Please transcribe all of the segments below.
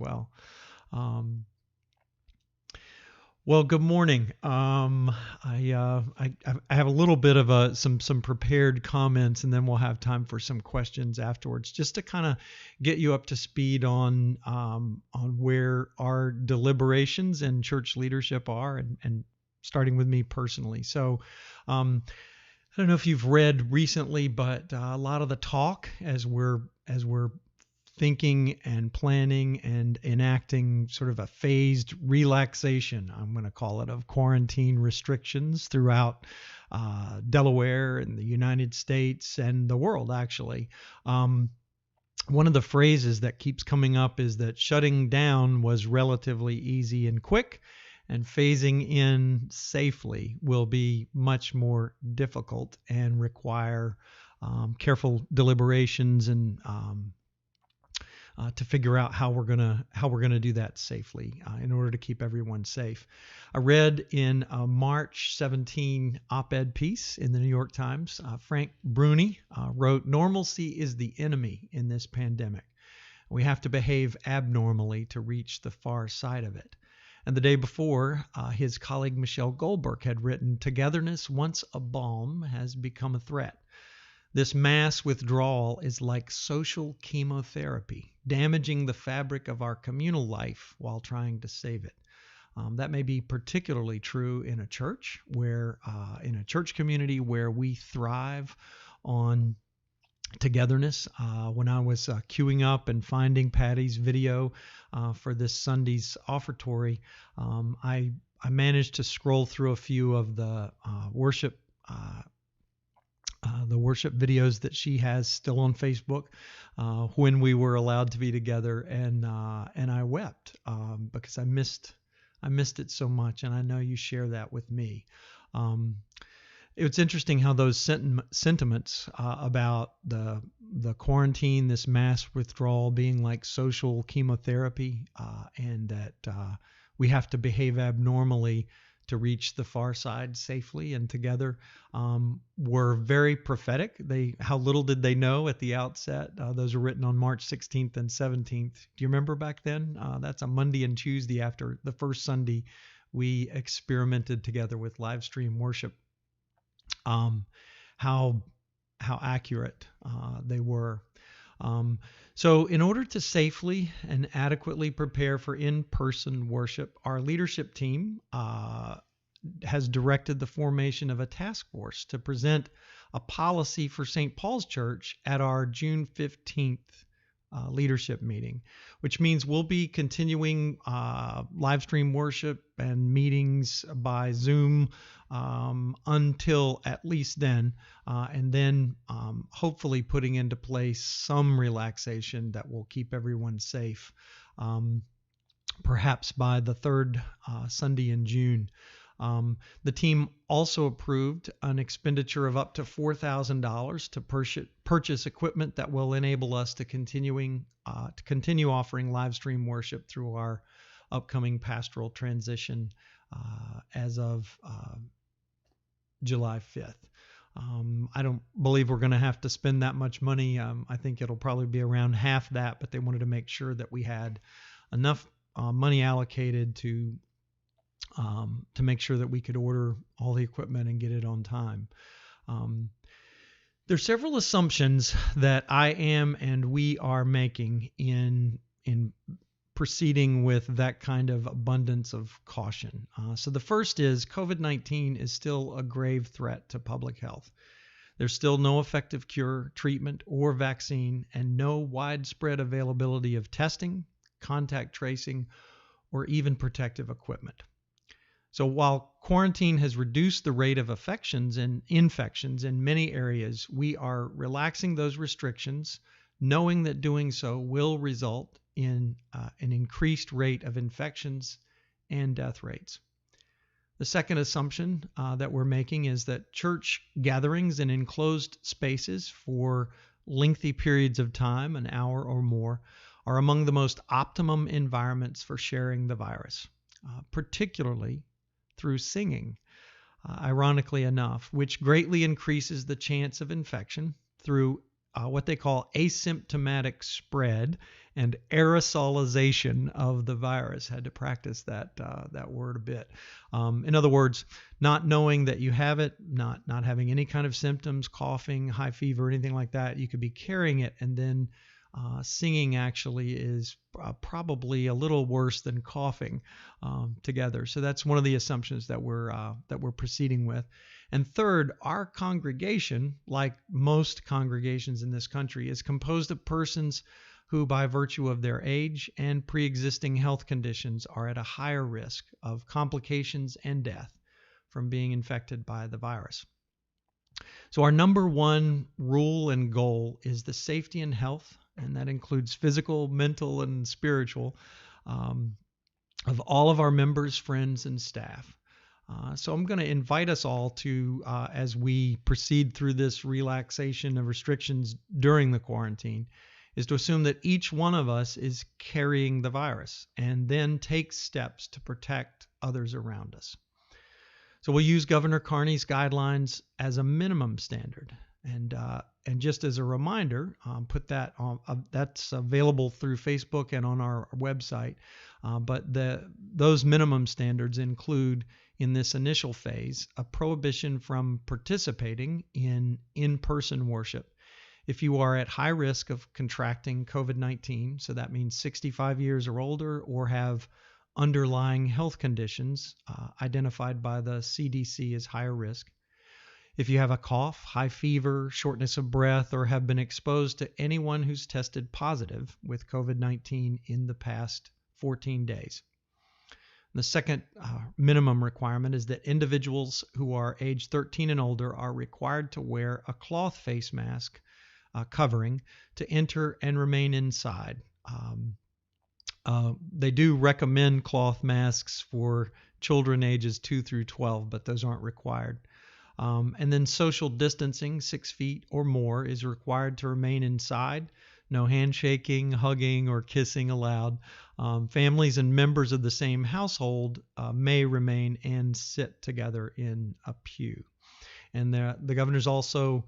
well. Um, well, good morning. I have a little bit of some prepared comments, and then we'll have time for some questions afterwards, just to kind of get you up to speed on where our deliberations and church leadership are, and starting with me personally. So, I don't know if you've read recently, but a lot of the talk as we're thinking and planning and enacting sort of a phased relaxation, I'm going to call it, of quarantine restrictions throughout Delaware and the United States and the world, actually. One of the phrases that keeps coming up is that shutting down was relatively easy and quick, and phasing in safely will be much more difficult and require careful deliberations and to figure out how we're gonna do that safely in order to keep everyone safe. I read in a March 17 op-ed piece in the New York Times, Frank Bruni wrote, "Normalcy is the enemy in this pandemic. We have to behave abnormally to reach the far side of it." And the day before, his colleague Michelle Goldberg had written, "Togetherness, once a balm, has become a threat. This mass withdrawal is like social chemotherapy, damaging the fabric of our communal life while trying to save it." That may be particularly true in a church in a church community where we thrive on togetherness. When I was queuing up and finding Patty's video for this Sunday's offertory, I managed to scroll through a few of the worship videos that she has still on Facebook when we were allowed to be together, and I wept because I missed it so much, and I know you share that with me. It's interesting how those sentiments about the quarantine, this mass withdrawal being like social chemotherapy, and that we have to behave abnormally to reach the far side safely and together, were very prophetic. How little did they know at the outset? Those were written on March 16th and 17th. Do you remember back then? That's a Monday and Tuesday after the first Sunday we experimented together with live stream worship. How accurate they were. So in order to safely and adequately prepare for in-person worship, our leadership team has directed the formation of a task force to present a policy for St. Paul's Church at our June 15th leadership meeting, which means we'll be continuing live stream worship and meetings by Zoom until at least then, and then hopefully putting into place some relaxation that will keep everyone safe, perhaps by the third Sunday in June. The team also approved an expenditure of up to $4,000 to purchase equipment that will enable us to continue offering live stream worship through our upcoming pastoral transition as of July 5th. I don't believe we're going to have to spend that much money. I think it'll probably be around half that, but they wanted to make sure that we had enough money allocated to make sure that we could order all the equipment and get it on time. There's several assumptions that I am and we are making in proceeding with that kind of abundance of caution. So the first is COVID-19 is still a grave threat to public health. There's still no effective cure, treatment, or vaccine, and no widespread availability of testing, contact tracing, or even protective equipment. So while quarantine has reduced the rate of infections in many areas, we are relaxing those restrictions, knowing that doing so will result in an increased rate of infections and death rates. The second assumption that we're making is that church gatherings in enclosed spaces for lengthy periods of time, an hour or more, are among the most optimum environments for sharing the virus, particularly through singing, ironically enough, which greatly increases the chance of infection through what they call asymptomatic spread and aerosolization of the virus. Had to practice that word a bit. In other words, not knowing that you have it, not having any kind of symptoms, coughing, high fever, anything like that. You could be carrying it, and then singing actually is probably a little worse than coughing together. So that's one of the assumptions that we're proceeding with. And third, our congregation, like most congregations in this country, is composed of persons who, by virtue of their age and pre-existing health conditions, are at a higher risk of complications and death from being infected by the virus. So our number one rule and goal is the safety and health, and that includes physical, mental, and spiritual, of all of our members, friends, and staff. So I'm going to invite us all to, as we proceed through this relaxation of restrictions during the quarantine, is to assume that each one of us is carrying the virus and then take steps to protect others around us. So we'll use Governor Carney's guidelines as a minimum standard. And just as a reminder, put that on, that's available through Facebook and on our website. But those minimum standards include, in this initial phase, a prohibition from participating in in-person worship. If you are at high risk of contracting COVID-19, so that means 65 years or older, or have underlying health conditions identified by the CDC as higher risk. If you have a cough, high fever, shortness of breath, or have been exposed to anyone who's tested positive with COVID-19 in the past 14 days. The second minimum requirement is that individuals who are age 13 and older are required to wear a cloth face mask covering to enter and remain inside. They do recommend cloth masks for children ages 2 through 12, but those aren't required. And then social distancing, 6 feet or more, is required to remain inside. No handshaking, hugging, or kissing allowed. Families and members of the same household may remain and sit together in a pew. And the governor's also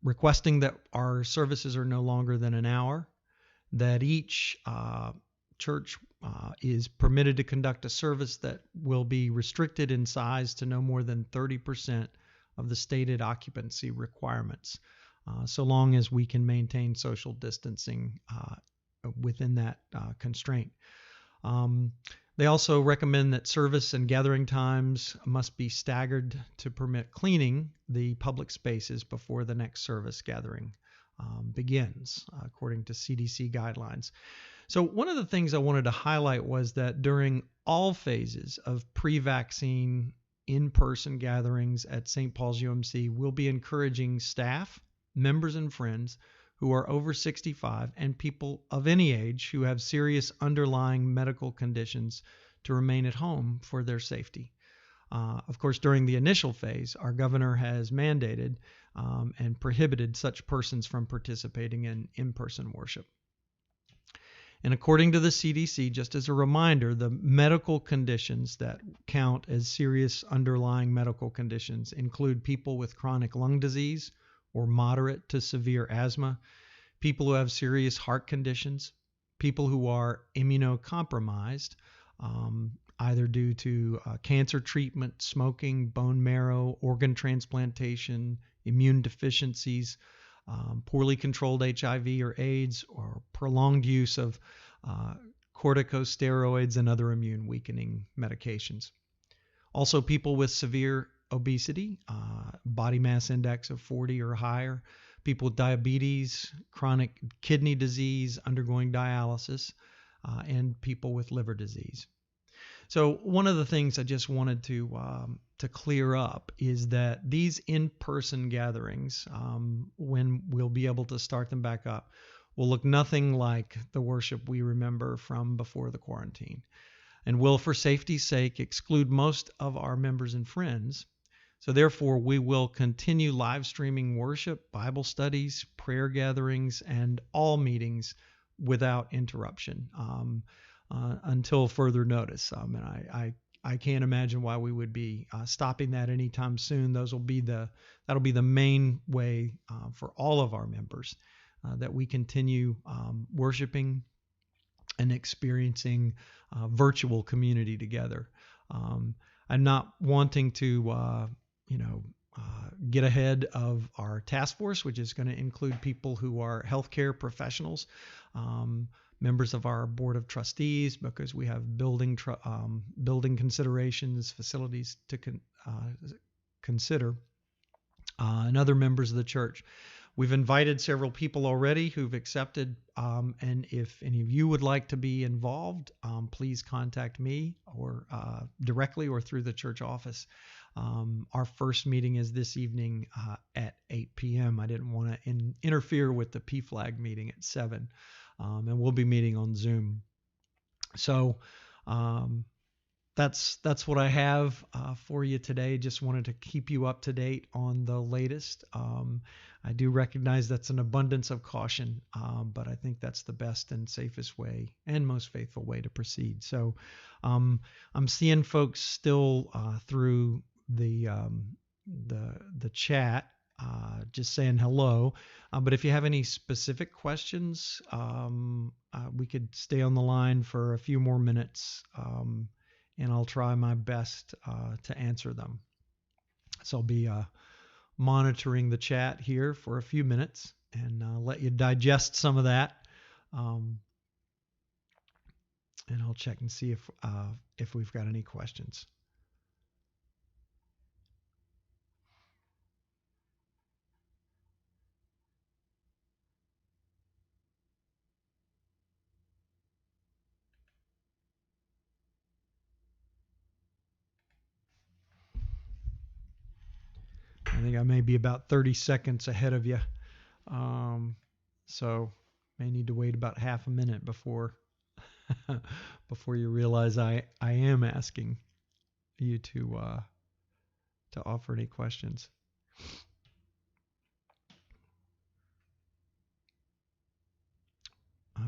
requesting that our services are no longer than an hour, that each church is permitted to conduct a service that will be restricted in size to no more than 30% of the stated occupancy requirements, so long as we can maintain social distancing within that constraint. They also recommend that service and gathering times must be staggered to permit cleaning the public spaces before the next service gathering begins, according to CDC guidelines. So one of the things I wanted to highlight was that during all phases of pre-vaccine in-person gatherings at St. Paul's UMC, we'll be encouraging staff, members, and friends who are over 65 and people of any age who have serious underlying medical conditions to remain at home for their safety. Of course, during the initial phase, our governor has mandated and prohibited such persons from participating in in-person worship. And according to the CDC, just as a reminder, the medical conditions that count as serious underlying medical conditions include people with chronic lung disease or moderate to severe asthma, people who have serious heart conditions, people who are immunocompromised, either due to cancer treatment, smoking, bone marrow, organ transplantation, immune deficiencies, poorly controlled HIV or AIDS, or prolonged use of corticosteroids and other immune weakening medications. Also, people with severe obesity, body mass index of 40 or higher, people with diabetes, chronic kidney disease, undergoing dialysis, and people with liver disease. So one of the things I just wanted to clear up is that these in-person gatherings, when we'll be able to start them back up, will look nothing like the worship we remember from before the quarantine, and will, for safety's sake, exclude most of our members and friends. So therefore, we will continue live streaming worship, Bible studies, prayer gatherings, and all meetings without interruption until further notice. And I can't imagine why we would be stopping that anytime soon. That'll be the main way for all of our members that we continue worshiping and experiencing virtual community together. I'm not wanting to, get ahead of our task force, which is going to include people who are healthcare professionals, members of our board of trustees, because we have building considerations, facilities to consider, and other members of the church. We've invited several people already who've accepted, and if any of you would like to be involved, please contact me or directly or through the church office. Our first meeting is this evening at 8 p.m. I didn't want to interfere with the PFLAG meeting at 7, and we'll be meeting on Zoom. So that's what I have for you today. Just wanted to keep you up to date on the latest. I do recognize that's an abundance of caution, but I think that's the best and safest way and most faithful way to proceed. So I'm seeing folks still through the chat, just saying hello. But if you have any specific questions, we could stay on the line for a few more minutes, and I'll try my best to answer them. So I'll be monitoring the chat here for a few minutes and let you digest some of that. And I'll check and see if we've got any questions. I think I may be about 30 seconds ahead of you. So may need to wait about half a minute before before you realize I am asking you to offer any questions.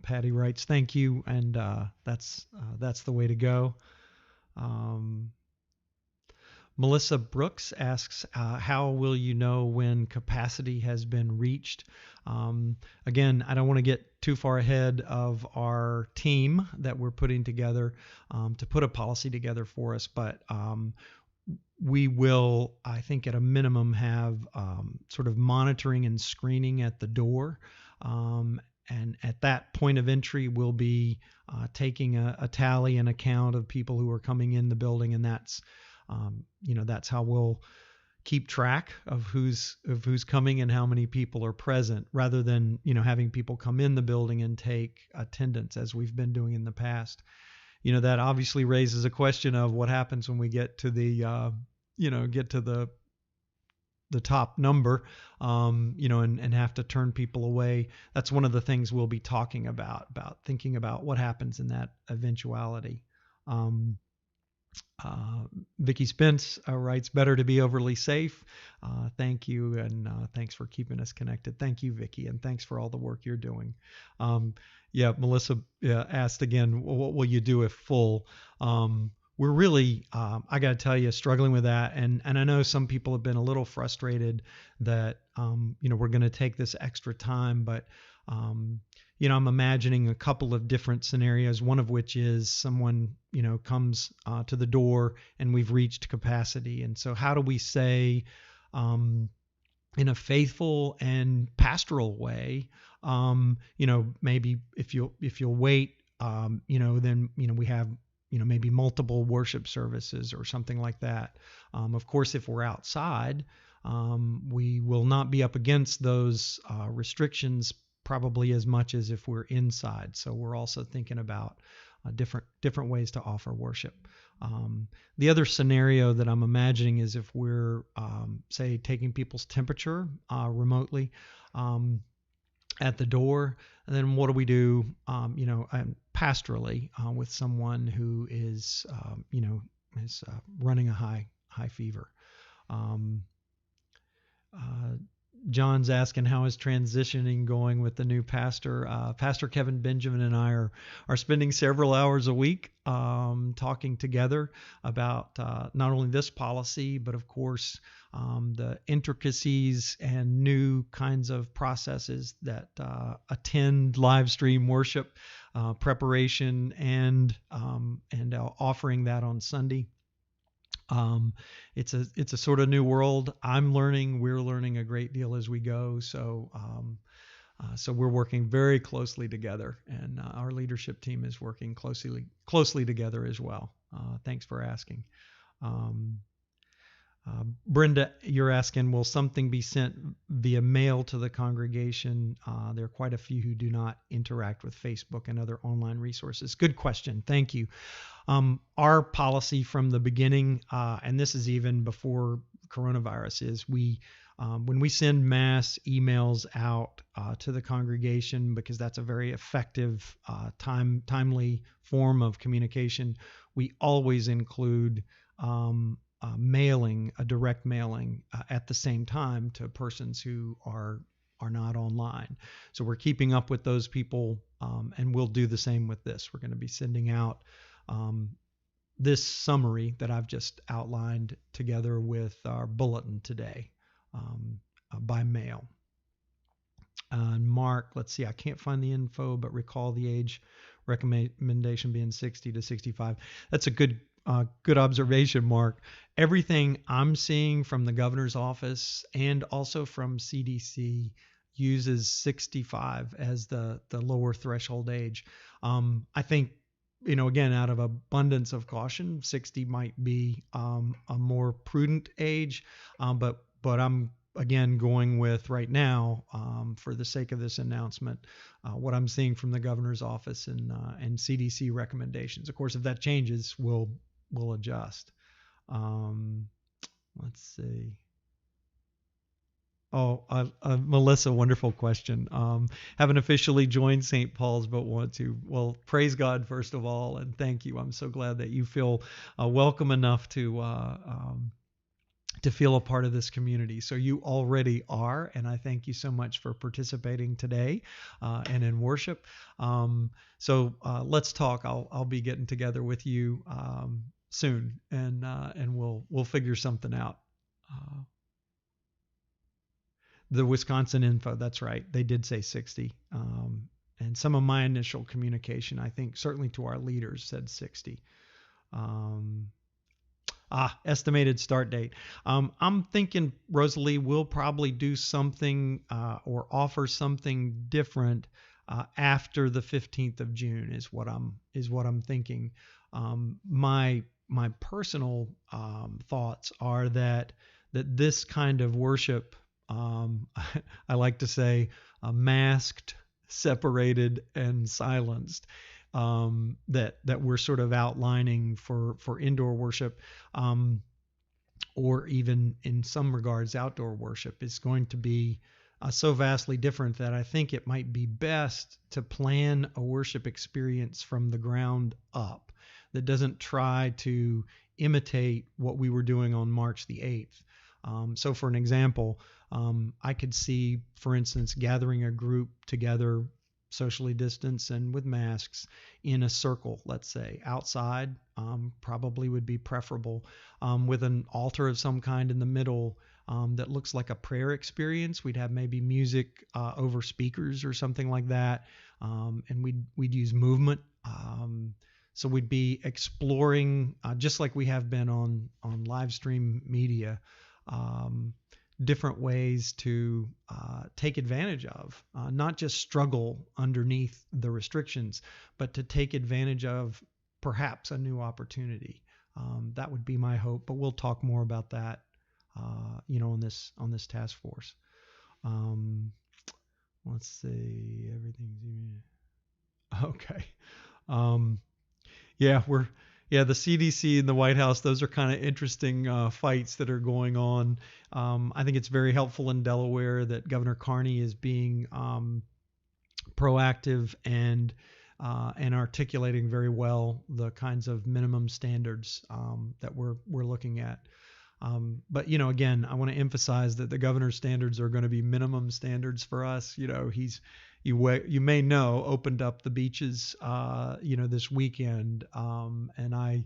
Patty writes, thank you, and that's the way to go. Melissa Brooks asks, how will you know when capacity has been reached? Again, I don't want to get too far ahead of our team that we're putting together to put a policy together for us, but we will, I think, at a minimum have sort of monitoring and screening at the door. And at that point of entry, we'll be taking a tally and account of people who are coming in the building, and that's how we'll keep track of who's coming and how many people are present, rather than, having people come in the building and take attendance as we've been doing in the past. That obviously raises a question of what happens when we get to the top number, and have to turn people away. That's one of the things we'll be talking about thinking about what happens in that eventuality. Vicki Spence writes, better to be overly safe. Thank you, and thanks for keeping us connected. Thank you, Vicki, and thanks for all the work you're doing. Melissa asked again, what will you do if full? We're really, I got to tell you, struggling with that. And I know some people have been a little frustrated that, we're going to take this extra time, but, I'm imagining a couple of different scenarios, one of which is someone, comes to the door and we've reached capacity. And so how do we say, in a faithful and pastoral way, maybe if you'll wait, then, we have, maybe multiple worship services or something like that. Of course, if we're outside, we will not be up against those restrictions probably as much as if we're inside. So we're also thinking about different ways to offer worship. The other scenario that I'm imagining is if we're, say, taking people's temperature remotely at the door, and then what do we do, pastorally with someone who is, running a high fever. John's asking how is transitioning going with the new pastor. Pastor Kevin Benjamin and I are spending several hours a week talking together about not only this policy, but of course the intricacies and new kinds of processes that attend live stream worship preparation and offering that on Sunday. It's a sort of new world. I'm learning. We're learning a great deal as we go. So we're working very closely together, and our leadership team is working closely together as well. Thanks for asking. Brenda, you're asking, will something be sent via mail to the congregation? There are quite a few who do not interact with Facebook and other online resources. Good question. Thank you. Our policy from the beginning, and this is even before coronavirus, is when we send mass emails out to the congregation, because that's a very effective, timely form of communication, we always include a direct mailing at the same time to persons who are not online. So we're keeping up with those people, and we'll do the same with this. We're going to be sending out this summary that I've just outlined together with our bulletin today by mail. Mark, let's see, I can't find the info, but recall the age recommendation being 60 to 65. That's a good observation, Mark. Everything I'm seeing from the governor's office and also from CDC uses 65 as the lower threshold age. I think, again, out of abundance of caution, 60 might be a more prudent age, but I'm again going with right now, for the sake of this announcement, what I'm seeing from the governor's office and CDC recommendations. Of course, if that changes, we'll adjust. Let's see. Oh, Melissa, wonderful question. Haven't officially joined St. Paul's, but want to. Well, praise God, first of all, and thank you. I'm so glad that you feel welcome enough to feel a part of this community. So you already are, and I thank you so much for participating today and in worship. So let's talk. I'll be getting together with you soon, and we'll figure something out. The Wisconsin info, that's right. They did say 60. And some of my initial communication, I think, certainly to our leaders, said 60. Estimated start date. I'm thinking, Rosalie, we'll probably do something or offer something different after the 15th of June is what I'm thinking. My personal thoughts are that this kind of worship, I like to say, masked, separated, and silenced, that we're sort of outlining for indoor worship, or even in some regards outdoor worship, is going to be so vastly different that I think it might be best to plan a worship experience from the ground up that doesn't try to imitate what we were doing on March the 8th. So for an example, I could see, for instance, gathering a group together, socially distanced and with masks, in a circle, let's say, outside, probably would be preferable, with an altar of some kind in the middle that looks like a prayer experience. We'd have maybe music over speakers or something like that, and we'd use movement. So we'd be exploring, just like we have been on live stream media, different ways to take advantage of, not just struggle underneath the restrictions, but to take advantage of perhaps a new opportunity. That would be my hope, but we'll talk more about that, on this task force. Let's see, everything's okay. The CDC and the White House, those are kind of interesting fights that are going on. I think it's very helpful in Delaware that Governor Carney is being proactive and articulating very well the kinds of minimum standards that we're looking at. But again, I want to emphasize that the governor's standards are going to be minimum standards for us. You may know, opened up the beaches, this weekend, and I.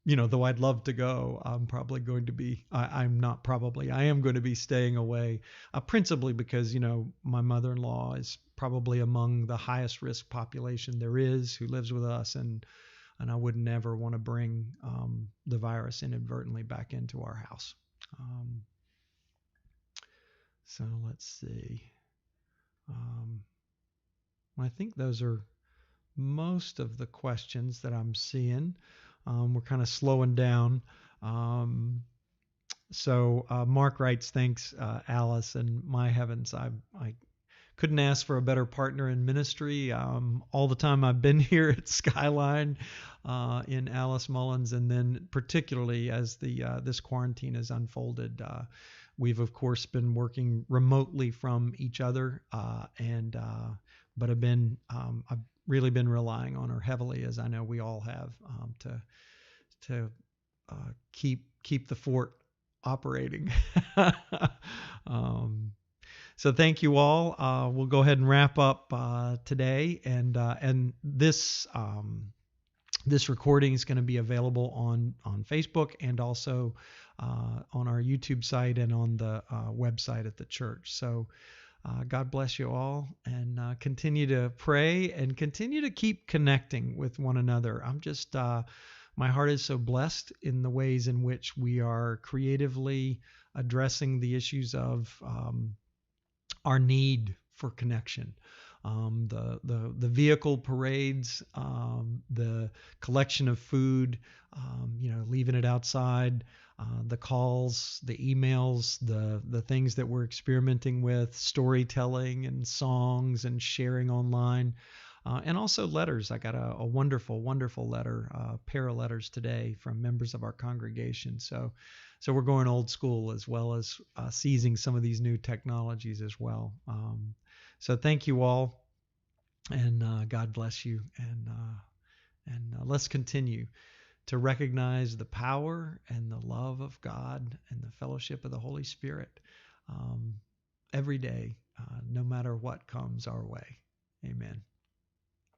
Though I'd love to go, I'm probably going to be, I'm not probably, I am going to be staying away, principally because, my mother-in-law is probably among the highest risk population there is who lives with us. And I would never want to bring the virus inadvertently back into our house. So let's see. I think those are most of the questions that I'm seeing. We're kind of slowing down. So Mark writes, thanks, Alice, and my heavens, I couldn't ask for a better partner in ministry. All the time I've been here at Skyline in Alice Mullins, and then particularly as this quarantine has unfolded, we've of course been working remotely from each other, but I've really been relying on her heavily, as I know we all have, to keep the fort operating. So thank you all. We'll go ahead and wrap up today, and this recording is going to be available on Facebook and also on our YouTube site and on the website at the church. So God bless you all, and continue to pray and continue to keep connecting with one another. I'm just my heart is so blessed in the ways in which we are creatively addressing the issues of our need for connection. The vehicle parades, the collection of food, leaving it outside, the calls, the emails, the things that we're experimenting with, storytelling and songs and sharing online, and also letters. I got a wonderful, wonderful letter, a pair of letters today from members of our congregation. So we're going old school, as well as seizing some of these new technologies as well. So thank you all, and God bless you, and let's continue to recognize the power and the love of God and the fellowship of the Holy Spirit every day, no matter what comes our way. Amen.